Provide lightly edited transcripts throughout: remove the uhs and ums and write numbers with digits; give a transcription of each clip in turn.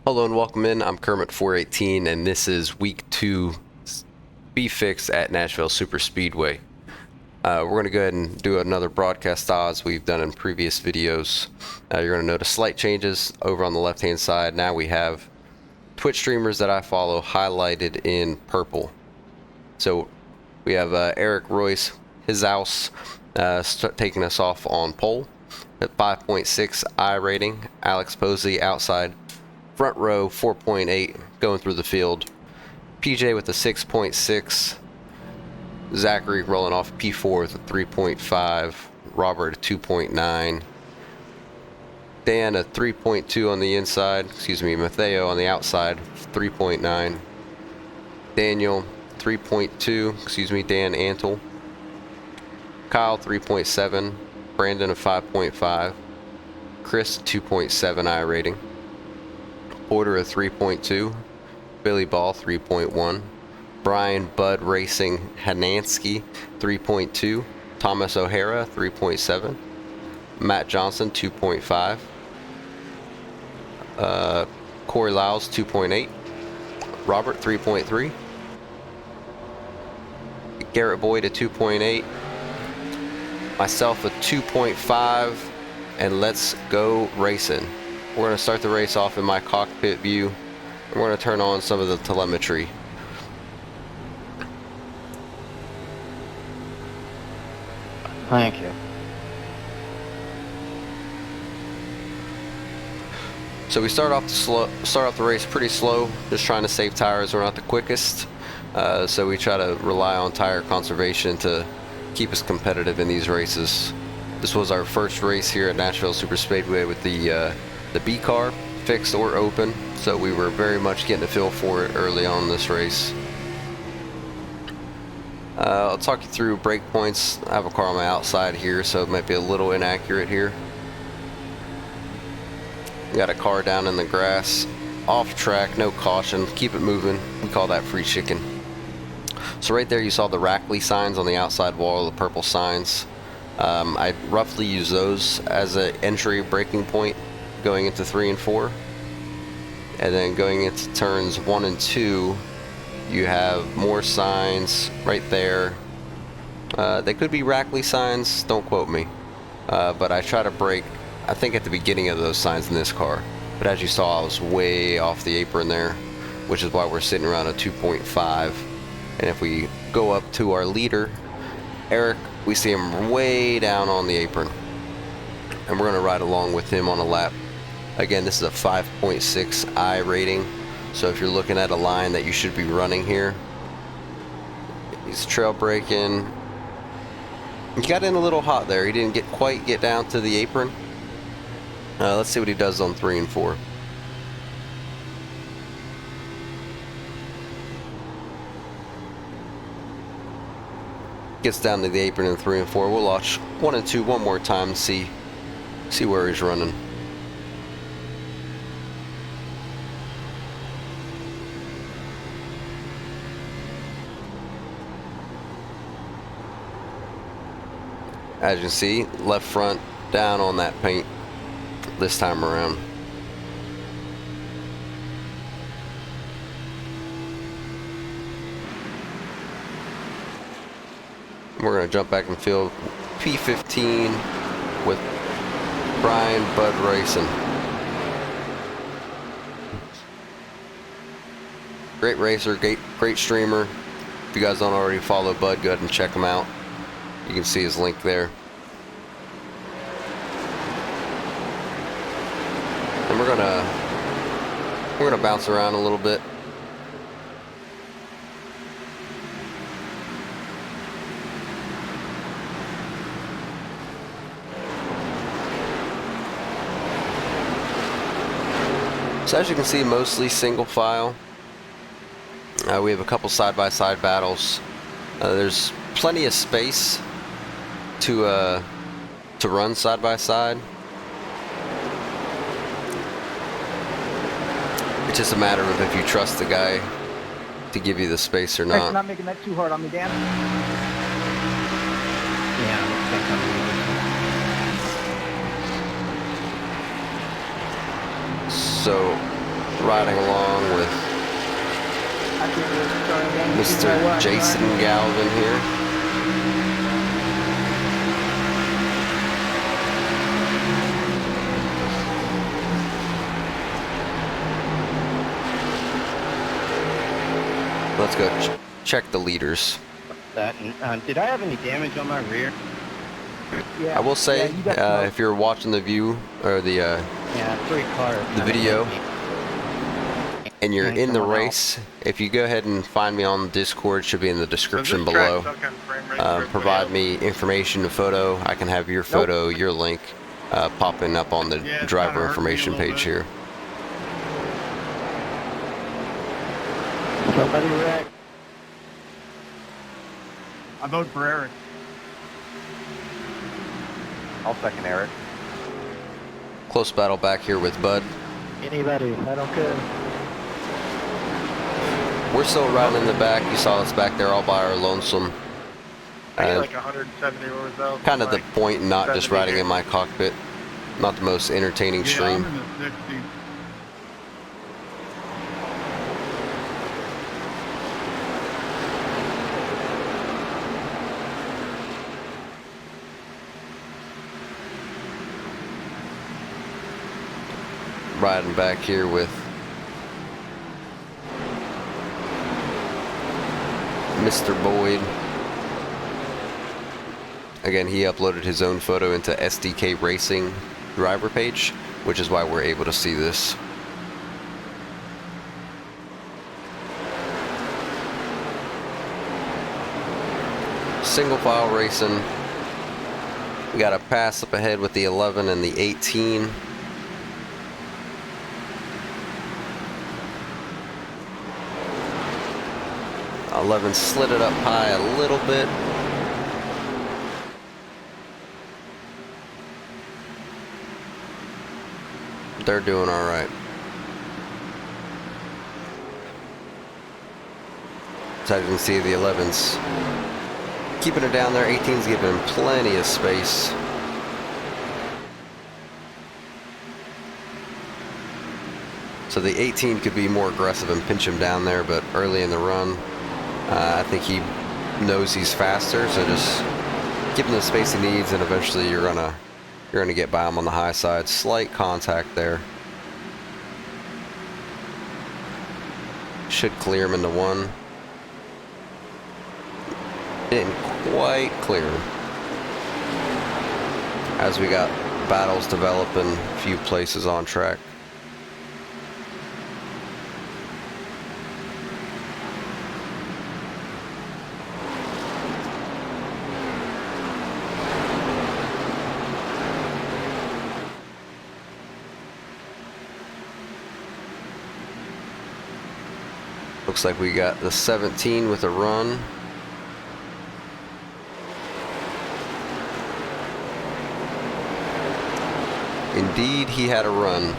Hello and welcome in. I'm Kermit418 and this is week 2 B-Fix at Nashville Super Speedway. We're going to go ahead and do another broadcast style as we've done in previous videos. You're going to notice slight changes over on the left hand side. Now we have Twitch streamers that I follow highlighted in purple. So we have Eric Royce, his house, taking us off on pole at 5.6 iRating. Alex Posey outside. Front row 4.8 going through the field. PJ with a 6.6. Zachary rolling off P4 with a 3.5. Robert a 2.9. Dan a 3.2 on the inside. Excuse me, Matteo on the outside 3.9. Daniel 3.2. Excuse me, Dan Antle. Kyle 3.7. Brandon a 5.5. Chris 2.7 iRating. Porter a 3.2, Billy Ball 3.1, Brian Bud Racing Hanansky 3.2, Thomas O'Hara 3.7, Matt Johnson 2.5, Corey Lyles 2.8, Robert 3.3, Garrett Boyd a 2.8, myself a 2.5, and let's go racing. We're going to start the race off in my cockpit view. We're going to turn on some of the telemetry. Thank you. So we start off the race pretty slow, just trying to save tires. We're not the quickest, so we try to rely on tire conservation to keep us competitive in these races. This was our first race here at Nashville Super Speedway with the B car, fixed or open, so we were very much getting a feel for it early on in this race. I'll talk you through brake points. I have a car on my outside here, so it might be a little inaccurate here. Got a car down in the grass, off track, no caution, keep it moving. We call that free chicken. So right there you saw the Rackley signs on the outside wall, the purple signs. I roughly use those as an entry braking point going into 3 and 4, and then going into turns 1 and 2 you have more signs right there. They could be Rackley signs, don't quote me, but I try to brake I think at the beginning of those signs in this car, but as you saw I was way off the apron there, which is why we're sitting around a 2.5. And if we go up to our leader Eric, we see him way down on the apron, and we're going to ride along with him on a lap. Again, this is a 5.6 iRating, so if you're looking at a line that you should be running here, he's trail braking. He got in a little hot there. He didn't quite get down to the apron. Let's see what he does on 3 and 4. Gets down to the apron in 3 and 4. We'll watch 1 and 2 one more time and see where he's running. As you can see, left front down on that paint this time around. We're going to jump back in field P15 with Brian Bud Racing. Great racer, great streamer. If you guys don't already follow Bud, go ahead and check him out. You can see his link there. And we're gonna bounce around a little bit. So as you can see, mostly single file. We have a couple side-by-side battles. There's plenty of space to run side by side. It's just a matter of if you trust the guy to give you the space or not. Thanks for not making that too hard on me, Dan. Yeah, So riding along with Mr. Jason Galvin here. Let's go check the leaders. Did I have any damage on my rear? Yeah, I will say, yeah, if you're watching the view or the video, and you're in the race, if you go ahead and find me on Discord, should be in the description below. Provide me information, a photo. I can have your photo, your link, popping up on the driver information page here. Somebody wrecked. I vote for Eric. I'll second Eric. Close battle back here with Bud. Anybody? I don't care. We're still riding in the back. You saw us back there all by our lonesome. I get like 170 results. Kind of the point, not just riding in my cockpit. Not the most entertaining stream. I'm in the 60. Riding back here with Mr. Boyd. Again, he uploaded his own photo into SDK Racing driver page, which is why we're able to see this. Single file racing. We got a pass up ahead with the 11 and the 18. '11 slid it up high a little bit. They're doing all right. So as you can see, the 11's keeping it down there. 18's giving him plenty of space. So the 18 could be more aggressive and pinch him down there, but early in the run, I think he knows he's faster, so just give him the space he needs, and eventually you're gonna get by him on the high side. Slight contact there. Should clear him into one. Didn't quite clear him. As we got battles developing a few places on track. Looks like we got the 17 with a run. Indeed, he had a run.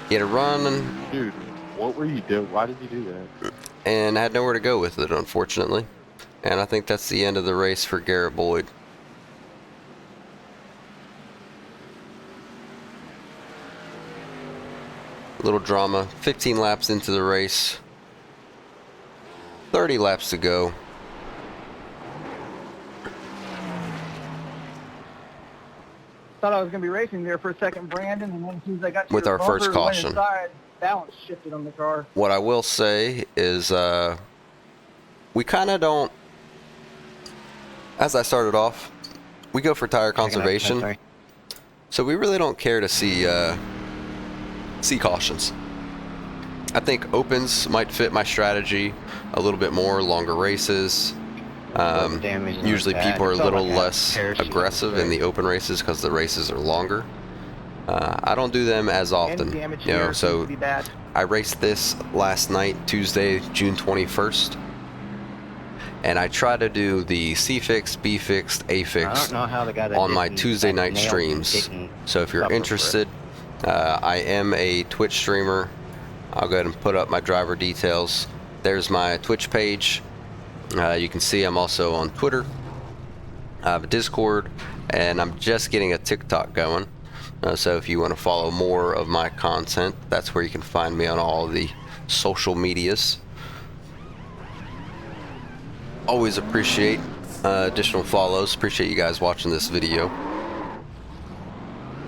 He had a run, and Dude, what were you doing? Why did you do that? And had nowhere to go with it, unfortunately. And I think that's the end of the race for Garrett Boyd. Little drama. 15 laps into the race. 30 laps to go. Thought I was going to be racing there for a second, Brandon, and then as soon as I got to With your our first bumper, went caution. inside, balance shifted on the car. What I will say is we kind of don't, as I started off, we go for tire conservation. So we really don't care to see cautions. I think opens might fit my strategy a little bit more, longer races. Usually people are a little less aggressive in the open races because the races are longer. I don't do them as often, you know, so I raced this last night, Tuesday, June 21st. And I try to do the C fix, B fix, A fix on my Tuesday night streams. So if you're interested, I am a Twitch streamer. I'll go ahead and put up my driver details. There's my Twitch page. You can see I'm also on Twitter. I have a Discord, and I'm just getting a TikTok going. So if you want to follow more of my content, that's where you can find me on all the social medias. Always appreciate additional follows. Appreciate you guys watching this video.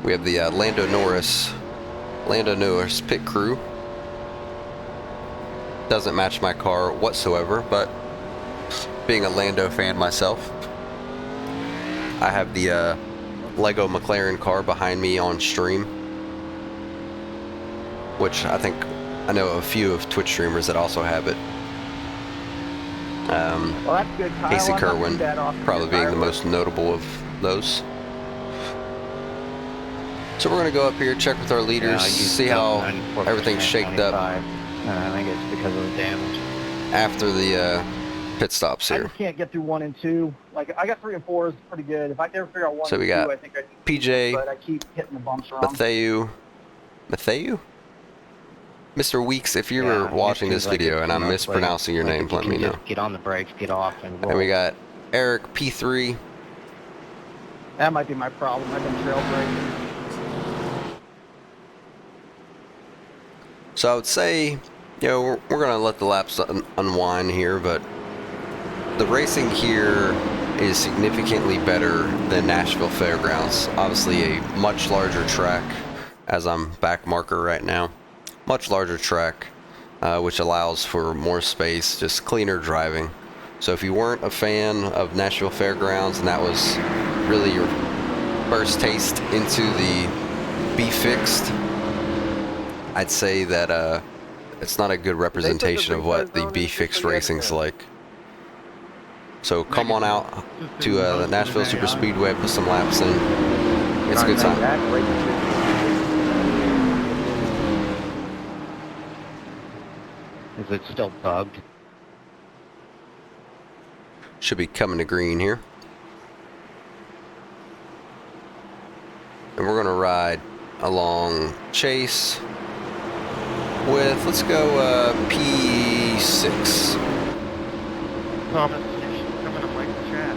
We have the Lando Norris pit crew. Doesn't match my car whatsoever, but being a Lando fan myself, I have the Lego McLaren car behind me on stream, which I think I know a few of Twitch streamers that also have it. Well, that's good, Kyle. Casey I'm not too Kerwin bad off probably being the most notable of those. So we're going to go up here, check with our leaders, see how everything's shaped up I think it's because of the damage. after the pit stops I here. just can't get through 1 and 2. Like, I got 3 and 4 is pretty good. If I never figure out 1 So and we 2, got I think I PJ, but I keep hitting the bumps wrong. Matthew? Mr. Weeks, if you were watching this video and I'm mispronouncing your name, let me know. Get on the brakes, get off, and roll. And we got Eric P3. That might be my problem. I've been trail braking. So I would say, you know, we're going to let the laps unwind here, but the racing here is significantly better than Nashville Fairgrounds. Obviously a much larger track, as I'm back marker right now. Much larger track, which allows for more space, just cleaner driving. So if you weren't a fan of Nashville Fairgrounds and that was really your first taste into the Be Fixed, I'd say that it's not a good representation of what the Be Fixed racing's like. So come on out to the Nashville Super Speedway, put some laps in. It's a good time. Is it still bugged? Should be coming to green here. And we're gonna ride along Chase with, let's go P6. Thomas, coming up like the chat.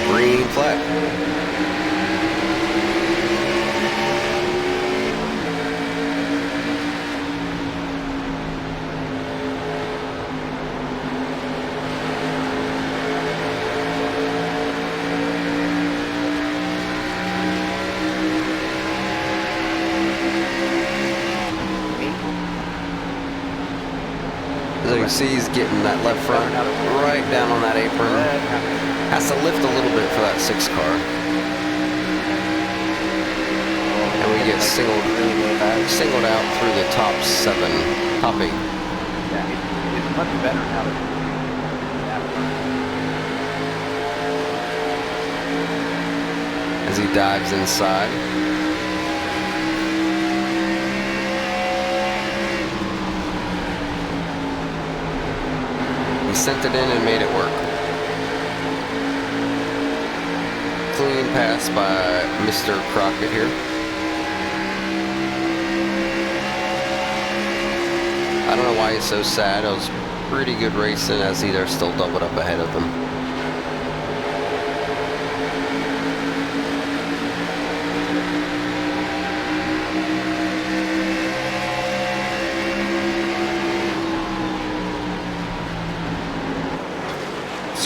Green flag. As you can see, he's getting that left front right down on that apron. Has to lift a little bit for that 6 car. And we get singled out through the top 7, top 8. Yeah, it's much better now that As he dives inside. He sent it in and made it work. Clean pass by Mr. Crockett here. I don't know why he's so sad. It was pretty good racing as they're still doubled up ahead of him.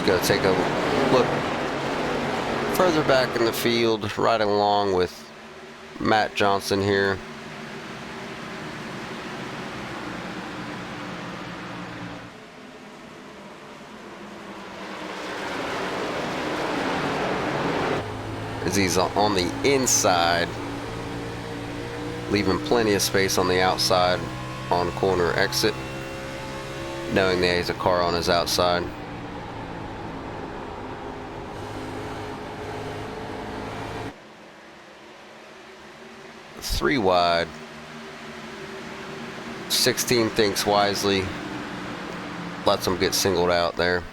Go take a look further back in the field, riding along with Matt Johnson here. As he's on the inside, leaving plenty of space on the outside on corner exit, knowing that he's a car on his outside. 3 wide. 16 thinks wisely. Lets them get singled out there.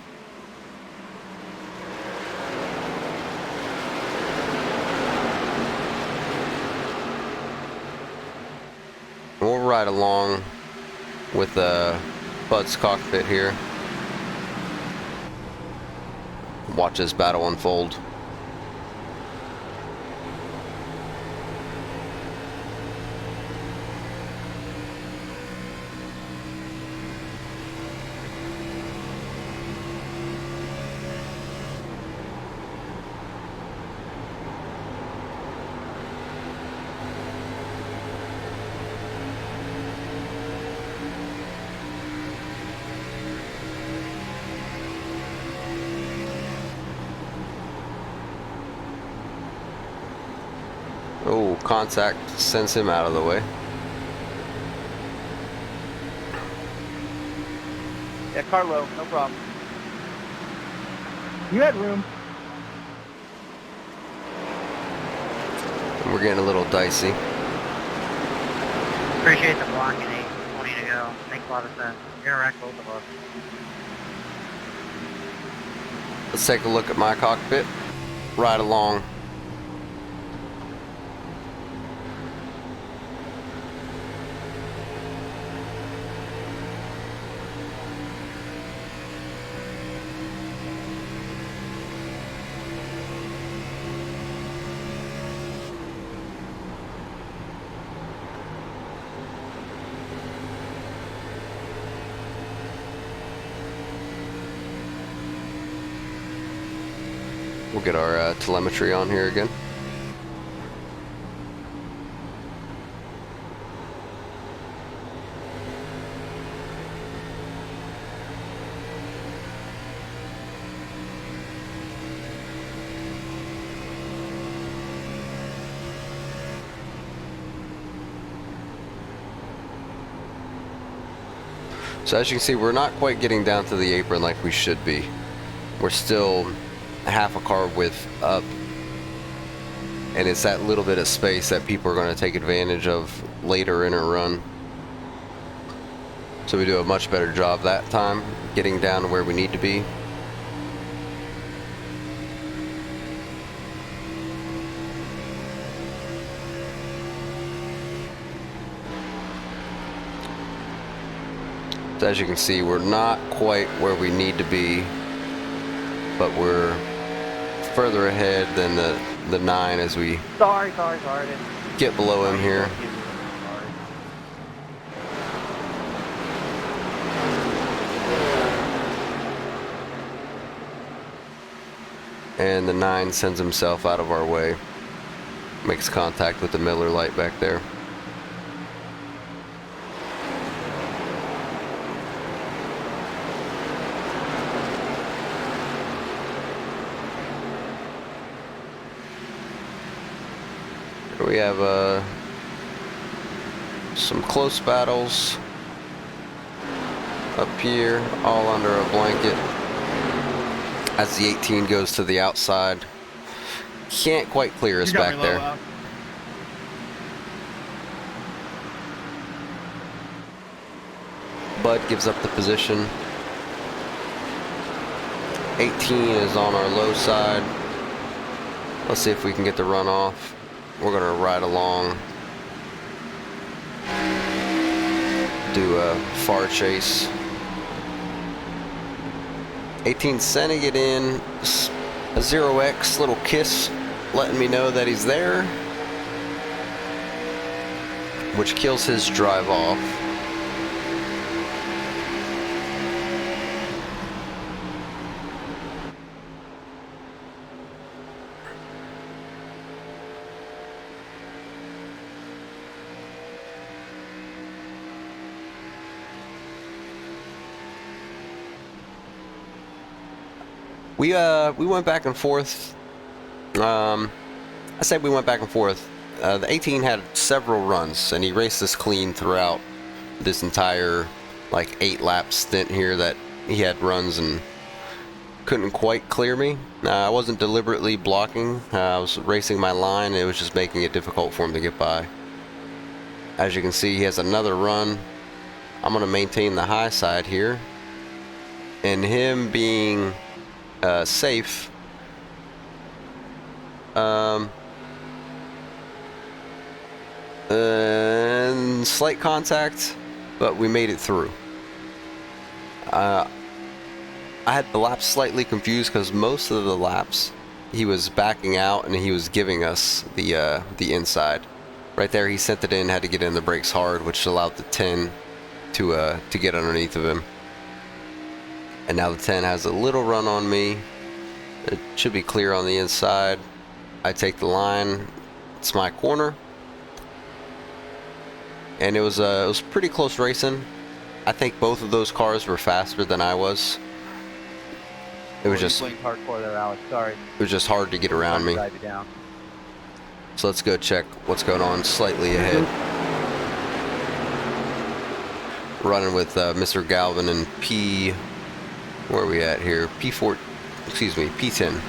We'll ride along with Bud's cockpit here. Watch this battle unfold. Oh, contact sends him out of the way. Yeah, car low, no problem. You had room. And we're getting a little dicey. Appreciate the blocking 8:20 to go. Makes a lot of sense. Interact both of us. Let's take a look at my cockpit. Ride along. We'll get our telemetry on here again. So as you can see, we're not quite getting down to the apron like we should be. We're still half a car width up, and it's that little bit of space that people are going to take advantage of later in a run. So we do a much better job that time getting down to where we need to be. So as you can see, we're not quite where we need to be, but we're further ahead than the 9 as we Sorry. get below him here. And the 9 sends himself out of our way. Makes contact with the Miller light back there. We have some close battles up here, all under a blanket. As the 18 goes to the outside, can't quite clear us back there. Bud gives up the position. 18 is on our low side. Let's see if we can get the run off. We're gonna ride along, do a far chase. 18 sending it in, a 0x little kiss letting me know that he's there, which kills his drive off. We went back and forth. I said we went back and forth. The 18 had several runs, and he raced this clean throughout this entire like 8-lap stint here that he had runs and couldn't quite clear me. I wasn't deliberately blocking. I was racing my line. It was just making it difficult for him to get by. As you can see, he has another run. I'm going to maintain the high side here, and him being safe. And slight contact, but we made it through. I had the laps slightly confused because most of the laps he was backing out and he was giving us the inside. Right there, he sent it in, had to get in the brakes hard, which allowed the 10 to get underneath of him. And now the 10 has a little run on me. It should be clear on the inside. I take the line. It's my corner. And it was pretty close racing. I think both of those cars were faster than I was. It was just hardcore there, Alex. Sorry. It was just hard to get around me. Drive you down. So let's go check what's going on slightly ahead. Running with Mr. Galvin and P. Where are we at here? P4. Excuse me, P10.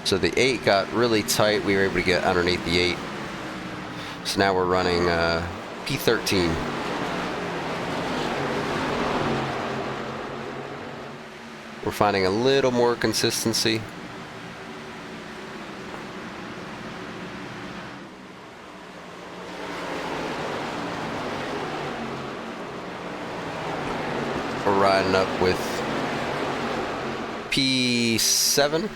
So the 8 got really tight. We were able to get underneath the 8. So now we're running P13. We're finding a little more consistency. We're riding up with P7.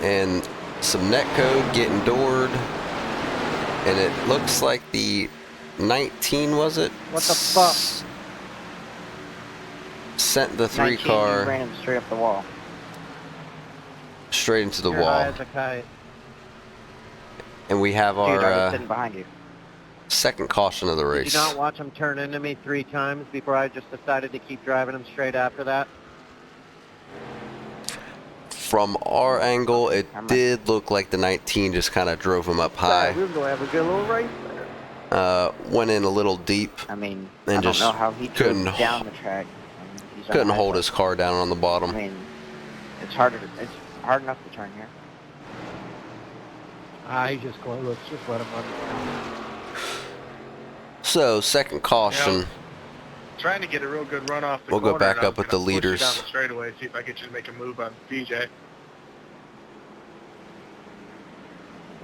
And some netcode getting doored, and it looks like the 19, was it? What the fuck? Sent the 3 19, car you ran him straight up the wall. straight into the You're wall. high as a kite. And we have Dude, I was our sitting behind you. second caution of the Did race. you not watch him turn into me 3 times before I just decided to keep driving him straight after that? From our angle, it did look like the 19 just kind of drove him up high. We were going to have a good little race there. Went in a little deep. I mean, And I don't just know how he couldn't drove down the track. He's on Couldn't the hold highway. his car down on the bottom. I mean, it's hard enough to turn here. He's just going, let's just let him run down. So, second caution. Trying to get a real good run off the We'll go corner, back and I up was with the gonna push you leaders. down the straightaway, see if I could just make a move on DJ.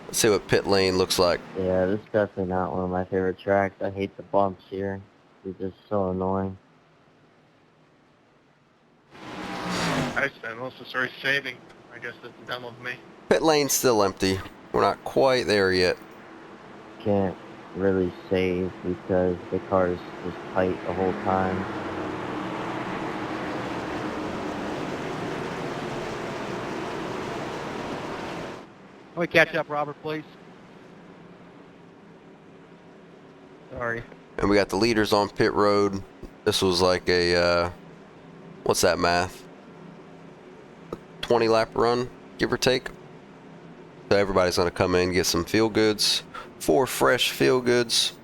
Let's see what pit lane looks like. Yeah, this is definitely not one of my favorite tracks. I hate the bumps here. They're just so annoying. I spent most of the race saving. I guess that's the demo of me. Pit lane's still empty. We're not quite there yet. Can't really save because the car is just tight the whole time. Can we catch up, Robert, please? Sorry. And we got the leaders on pit road. This was like a, what's that math? 20 lap run, give or take. So everybody's going to come in, get some feel goods. 4 fresh feel goods.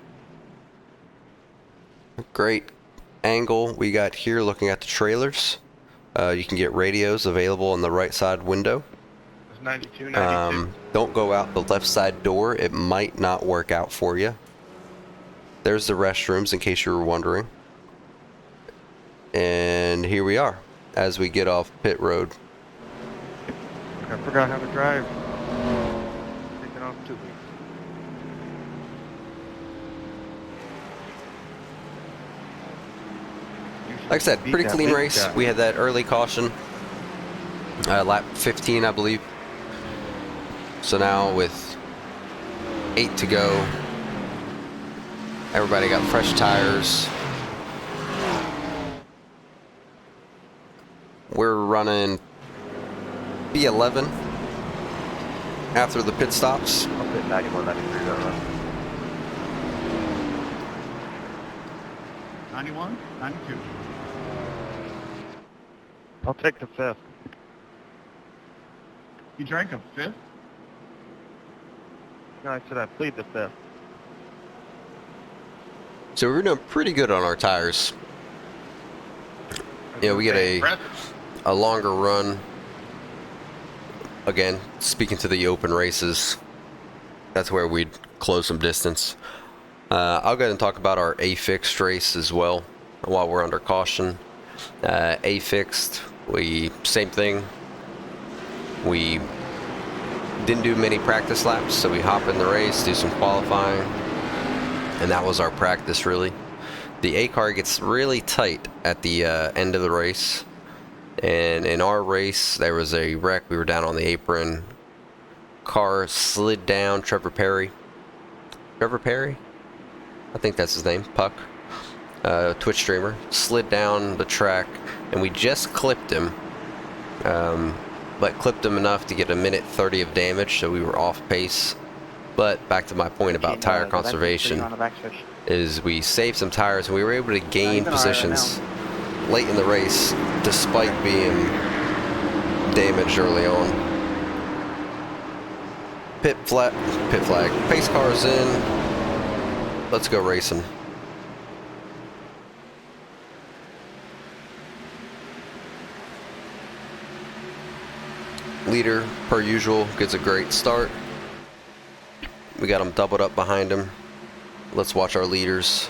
Great angle we got here looking at the trailers. You can get radios available in the right side window. It was 92, 92. Don't go out the left side door. It might not work out for you. There's the restrooms in case you were wondering. And here we are as we get off pit road. I forgot how to drive. Taking off 2 weeks. Like I said, pretty clean race. We had that early caution. Lap 15, I believe. So now with 8 to go, everybody got fresh tires. We're running B11 after the pit stops. I'll put 91, 93 over. 91, 92. I'll take the 5th. You drank a 5th? I said I plead the fifth. So we're doing pretty good on our tires. You know, we get a longer run. Again, speaking to the open races, that's where we'd close some distance. I'll go ahead and talk about our A-fixed race as well while we're under caution. A-fixed, same thing. We didn't do many practice laps, so we hop in the race, do some qualifying, and that was our practice really. The A car gets really tight at the end of the race, and in our race there was a wreck. We were down on the apron. Car slid down. Trevor Perry, I think that's his name, Puck, Twitch streamer, slid down the track, and we just clipped him, but clipped him enough to get a minute 30 of damage, so we were off pace. But back to my point about tire conservation, is we saved some tires and we were able to gain positions late in the race despite being damaged early on. Pit flag, pace cars in, let's go racing. Leader, per usual, gets a great start. We got them doubled up behind him. Let's watch our leaders.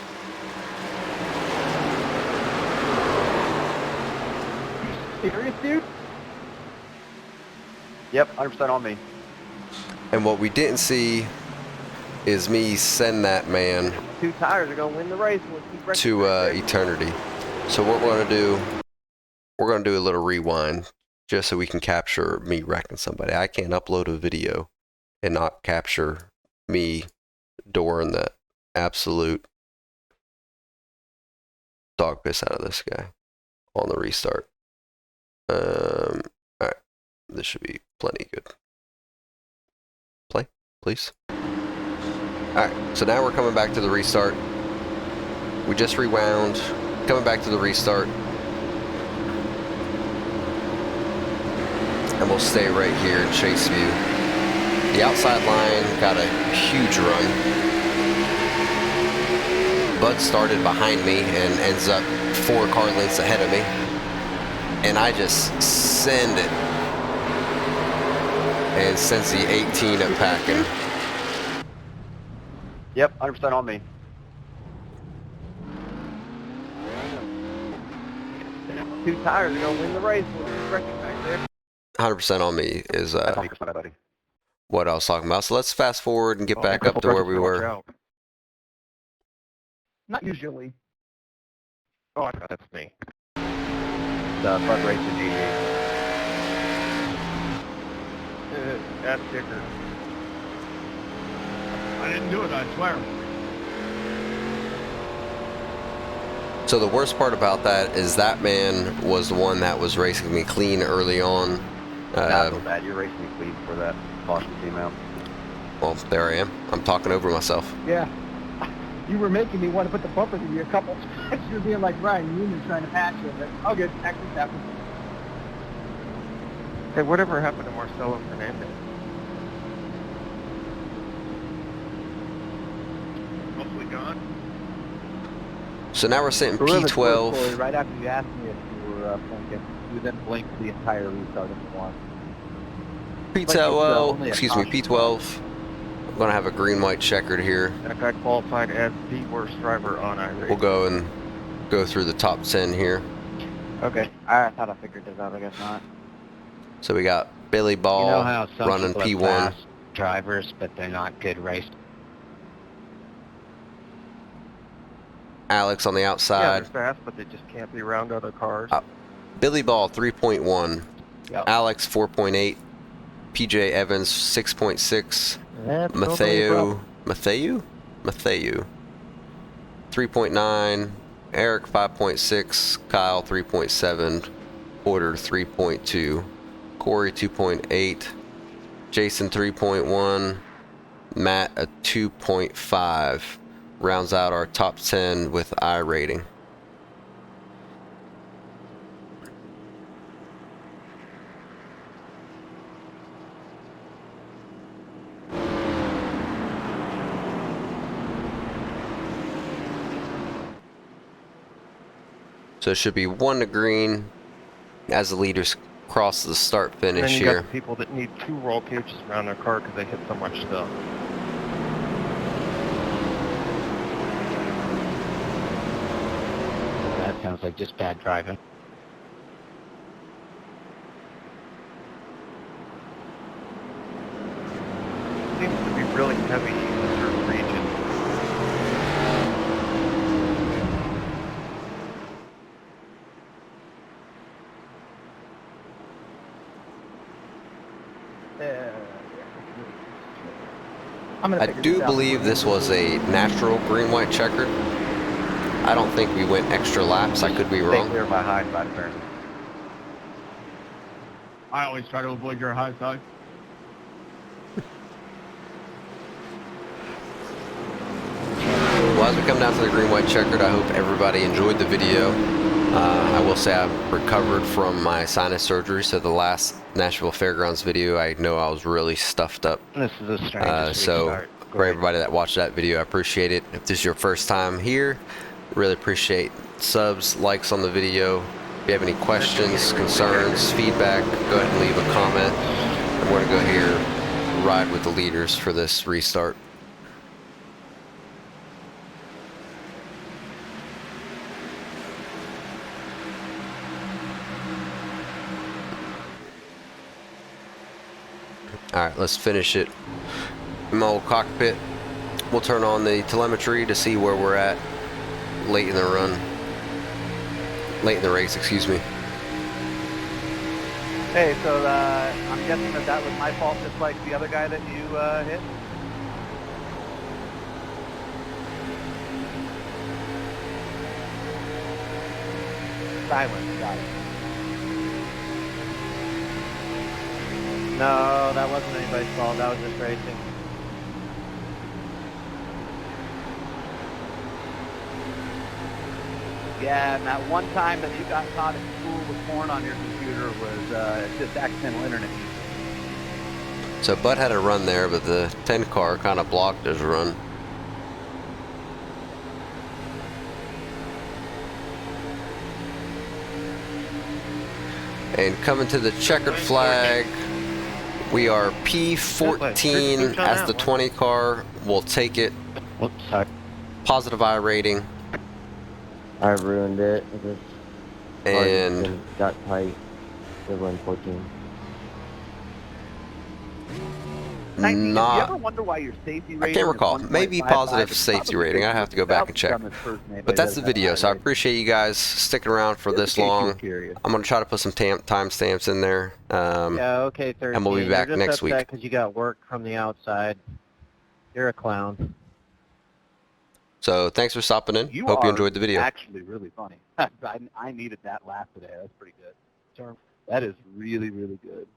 Serious, dude? Yep, 100% on me. And what we didn't see is me send that man 2 tires are gonna win the race. We'll keep wrecking to right there. eternity. So what we're gonna do a little rewind just so we can capture me wrecking somebody. I can't upload a video and not capture me during the absolute dog piss out of this guy on the restart. Alright, this should be plenty good. Play, please. Alright, so now we're coming back to the restart. We just rewound, coming back to the restart. And we'll stay right here in chase view. The outside line got a huge run. Bud started behind me and ends up 4 car lengths ahead of me. And I just send it. And sends the 18 up packing. Yep, 100% on me. Two tires are gonna win the race. We'll keep wrecking back there. 100% on me is 100%, buddy. what I was talking about. So let's fast forward and get back up to where we were. Not usually. Oh, I thought that's me. Budracin88. That sticker. I didn't do it, I swear. So the worst part about that is that man was the one that was racing me clean early on. Not so bad. You're racing me clean before that caution came out. Well, there I am. I'm talking over myself. Yeah. You were making me want to put the bumper to you a couple times. You were being like Ryan Newman trying to patch it. But, oh, good. Accident happened. Hey, whatever happened to Marcelo Fernandez? Hopefully gone. So now we're sitting Corey, P12. right after you asked me if you were blinking, you then blinked the entire restart if you want. P12, excuse me, P12. I'm gonna have a green-white checkered here. That guy qualified as the worst driver on iRacing. We'll go and go through the top 10 here. Okay. I thought I figured this out. I guess not. So we got Billy Ball You know how some running people are P1. fast drivers, but they're not good racers. Alex on the Yeah, outside. they're fast, but they just can't be around other cars. Billy Ball 3.1. Yep. Alex 4.8. PJ Evans 6.6. That's Matthew 3.9. Eric 5.6. Kyle 3.7. Porter 3.2. Corey 2.8. Jason 3.1. Matt a 2.5. Rounds out our top 10 with iRating. So it should be 1 to green as the leaders cross the start And finish then you here. got the people that need 2 roll cages around their car because they hit so much stuff. That sounds like just bad driving. Seems to be really heavy in a certain region. I do believe this was a natural green-white checkered. I don't think we went extra laps. I could be Stay wrong. clear of my high side, apparently. I always try to avoid your high side. Well, as we come down to the green-white checkered, I hope everybody enjoyed the video. I will say I've recovered from my sinus surgery, so the last Nashville Fairgrounds video, I know I was really stuffed up. This is a strange So restart. for everybody that watched that video, I appreciate it. If this is your first time here, really appreciate subs, likes on the video. If you have any questions, concerns, feedback, go ahead and leave a comment. And we're gonna go here, ride with the leaders for this restart. Alright, let's finish it in my old cockpit. We'll turn on the telemetry to see where we're at late in the run. Late in the race, excuse me. Hey, so I'm guessing that was my fault, just like the other guy that you hit? Silence, got it. No, that wasn't anybody's fault. That was just racing. Yeah, and that one time that you got caught at school with porn on your computer was just accidental internet use. So Bud had a run there, but the 10 car kind of blocked his run. And coming to the checkered flag, we are P14 as the 20 car. We'll take it. Whoops, sorry. Positive I rating. I ruined it. This And got tight. It went 14. 19, do you not, ever wonder why your safety I rating can't is recall. Maybe 1.55? positive It's safety probably rating. I have to go back and check. on this person, anybody But that's the that has a video, high so I rating. appreciate you guys sticking around for Just in this case you were long. curious. I'm going to try to put some timestamps in there. Yeah, okay, 13. and we'll be back You're next just week. upset because you got work from the outside. You're a clown. So thanks for stopping in. You Hope you are enjoyed the video. actually really funny. I needed that laugh today. That's pretty good. That is really, really good.